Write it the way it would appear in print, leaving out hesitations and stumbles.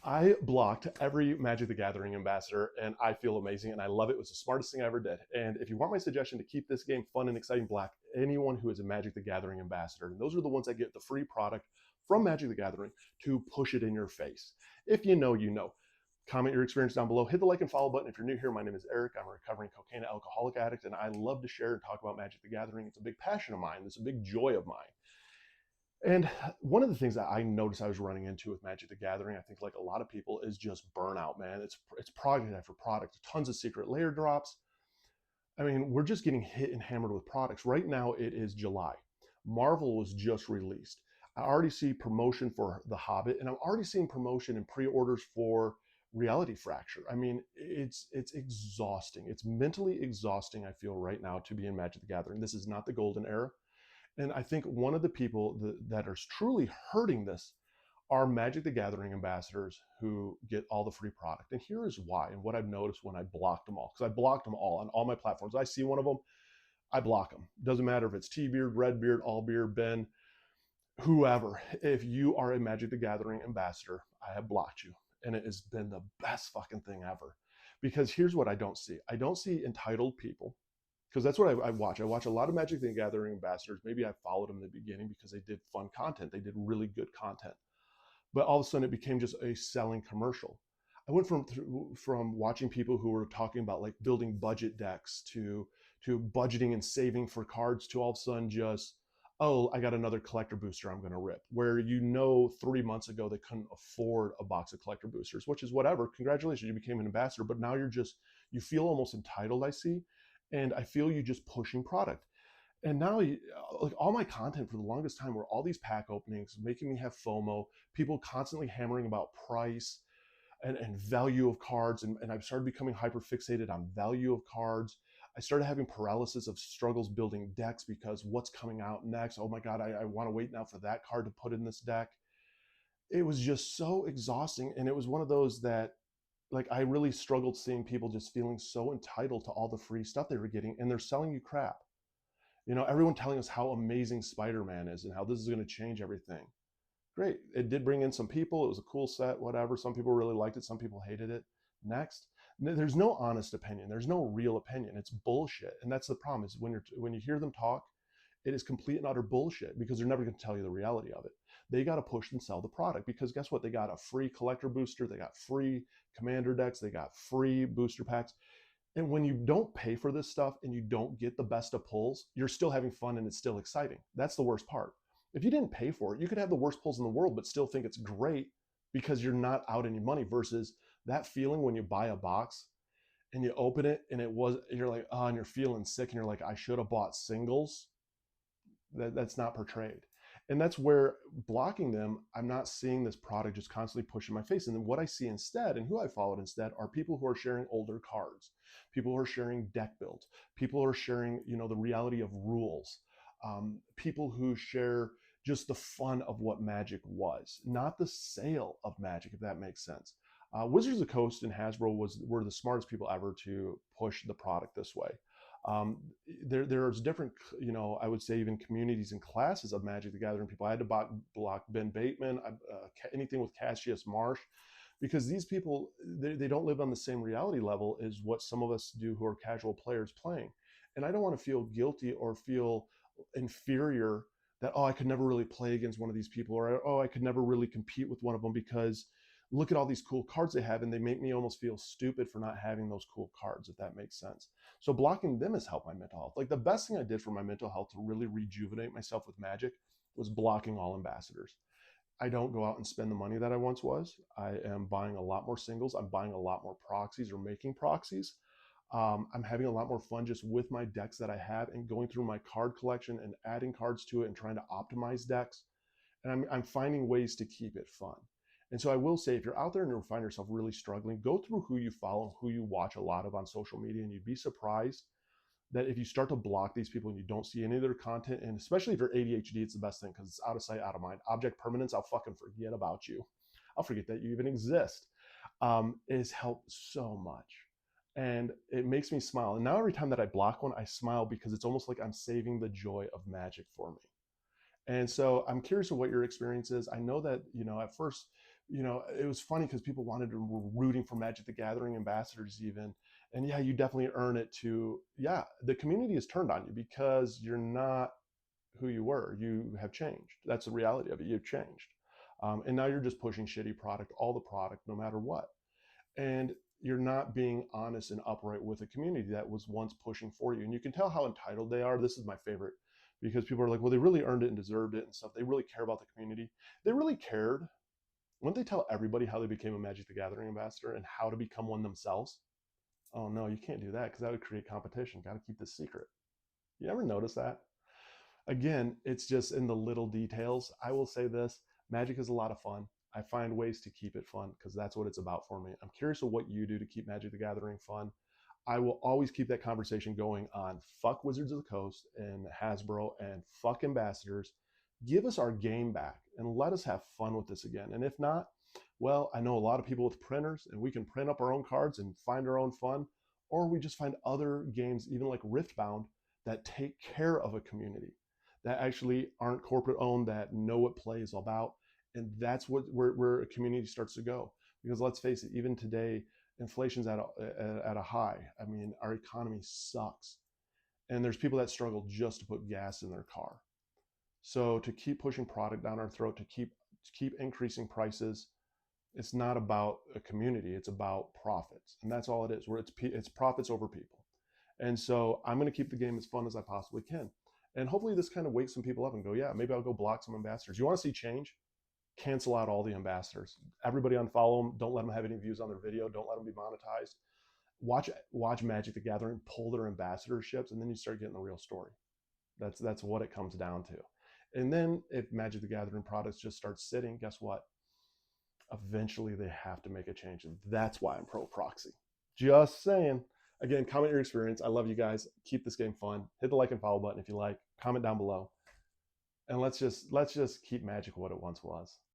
I blocked every Magic the Gathering ambassador, and I feel amazing, and I love it. It was the smartest thing I ever did. And if you want my suggestion to keep this game fun and exciting, block anyone who is a Magic the Gathering ambassador. And those are the ones that get the free product from Magic the Gathering to push it in your face. If you know, you know. Comment your experience down below. Hit the like and follow button. If you're new here, my name is Eric. I'm a recovering cocaine and alcoholic addict, and I love to share and talk about Magic the Gathering. It's a big passion of mine. It's a big joy of mine. And one of the things that I noticed I was running into with Magic the Gathering, I think like a lot of people, is just burnout, man. It's product after product, tons of secret layer drops. I mean, we're just getting hit and hammered with products. Right now it is July. Marvel was just released. I already see promotion for The Hobbit, and I'm already seeing promotion and pre-orders for Reality Fracture. I mean, it's exhausting. It's mentally exhausting, I feel, right now to be in Magic the Gathering. This is not the golden era. And I think one of the people that are truly hurting this are Magic the Gathering ambassadors who get all the free product. And here is why, and what I've noticed when I blocked them all, because I blocked them all on all my platforms. I see one of them, I block them. Doesn't matter if it's T-Beard, Redbeard, Allbeard, Ben, whoever. If you are a Magic the Gathering ambassador, I have blocked you. And it has been the best fucking thing ever. Because here's what I don't see. I don't see entitled people, because that's what I watch. I watch a lot of Magic the Gathering ambassadors. Maybe I followed them in the beginning because they did fun content. They did really good content. But all of a sudden it became just a selling commercial. I went from watching people who were talking about like building budget decks to budgeting and saving for cards to all of a sudden just, oh, I got another collector booster I'm going to rip. Where 3 months ago they couldn't afford a box of collector boosters, which is whatever. Congratulations, you became an ambassador. But now you feel almost entitled, I see. And I feel you just pushing product. And now, like all my content for the longest time were all these pack openings, making me have FOMO, people constantly hammering about price and value of cards. And I've started becoming hyper fixated on value of cards. I started having paralysis of struggles building decks because what's coming out next? Oh my God, I want to wait now for that card to put in this deck. It was just so exhausting. And it was one of those that, like, I really struggled seeing people just feeling so entitled to all the free stuff they were getting, and they're selling you crap. Everyone telling us how amazing Spider-Man is and how this is going to change everything. Great. It did bring in some people. It was a cool set, whatever. Some people really liked it. Some people hated it. Next. There's no honest opinion. There's no real opinion. It's bullshit. And that's the problem is when you hear them talk, it is complete and utter bullshit because they're never going to tell you the reality of it. They got to push and sell the product because guess what? They got a free collector booster. They got free commander decks. They got free booster packs. And when you don't pay for this stuff and you don't get the best of pulls, you're still having fun and it's still exciting. That's the worst part. If you didn't pay for it, you could have the worst pulls in the world, but still think it's great because you're not out any money versus that feeling when you buy a box and you open it and you're like, oh, and you're feeling sick and you're like, I should have bought singles. That's not portrayed. And that's where blocking them, I'm not seeing this product just constantly push in my face. And then what I see instead and who I followed instead are people who are sharing older cards, people who are sharing deck builds, people who are sharing, the reality of rules, people who share just the fun of what Magic was, not the sale of Magic, if that makes sense. Wizards of the Coast and Hasbro were the smartest people ever to push the product this way. There's different, I would say even communities and classes of Magic the Gathering people. I had to block Ben Bateman, anything with Cassius Marsh, because these people, they don't live on the same reality level as what some of us do who are casual players playing. And I don't want to feel guilty or feel inferior that, oh, I could never really play against one of these people, or, oh, I could never really compete with one of them because look at all these cool cards they have, and they make me almost feel stupid for not having those cool cards, if that makes sense. So blocking them has helped my mental health. Like the best thing I did for my mental health to really rejuvenate myself with Magic was blocking all ambassadors. I don't go out and spend the money that I once was. I am buying a lot more singles. I'm buying a lot more proxies or making proxies. I'm having a lot more fun just with my decks that I have and going through my card collection and adding cards to it and trying to optimize decks. And I'm finding ways to keep it fun. And so I will say, if you're out there and you find yourself really struggling, go through who you follow, who you watch a lot of on social media, and you'd be surprised that if you start to block these people and you don't see any of their content, and especially if you're ADHD, it's the best thing because it's out of sight, out of mind. Object permanence, I'll fucking forget about you. I'll forget that you even exist. It has helped so much. And it makes me smile. And now every time that I block one, I smile because it's almost like I'm saving the joy of Magic for me. And so I'm curious of what your experience is. I know that, at first it was funny because people were rooting for Magic the Gathering ambassadors even. And yeah, you definitely earn it to, yeah, the community has turned on you because you're not who you were. You have changed. That's the reality of it. You've changed. And now you're just pushing shitty product, all the product, no matter what. And you're not being honest and upright with a community that was once pushing for you. And you can tell how entitled they are. This is my favorite because people are like, well, they really earned it and deserved it and stuff. They really care about the community. They really cared. Wouldn't they tell everybody how they became a Magic the Gathering ambassador and how to become one themselves? Oh no, you can't do that because that would create competition. Got to keep this secret. You ever notice that? Again, it's just in the little details. I will say this, Magic is a lot of fun. I find ways to keep it fun because that's what it's about for me. I'm curious of what you do to keep Magic the Gathering fun. I will always keep that conversation going on fuck Wizards of the Coast and Hasbro and fuck ambassadors. Give us our game back and let us have fun with this again. And if not, well, I know a lot of people with printers and we can print up our own cards and find our own fun, or we just find other games, even like Riftbound, that take care of a community, that actually aren't corporate owned, that know what play is about. And that's where a community starts to go. Because let's face it, even today, inflation's at a high. I mean, our economy sucks. And there's people that struggle just to put gas in their car. So to keep pushing product down our throat, to keep increasing prices, it's not about a community, it's about profits. And that's all it is, where it's profits over people. And so I'm going to keep the game as fun as I possibly can. And hopefully this kind of wakes some people up and go, yeah, maybe I'll go block some ambassadors. You want to see change? Cancel out all the ambassadors. Everybody unfollow them. Don't let them have any views on their video. Don't let them be monetized. Watch Magic the Gathering pull their ambassadorships, and then you start getting the real story. That's what it comes down to. And then if Magic the Gathering products just start sitting, guess what? Eventually they have to make a change. And that's why I'm pro proxy. Just saying. Again, comment your experience. I love you guys. Keep this game fun. Hit the like and follow button if you like. Comment down below. And let's just keep Magic what it once was.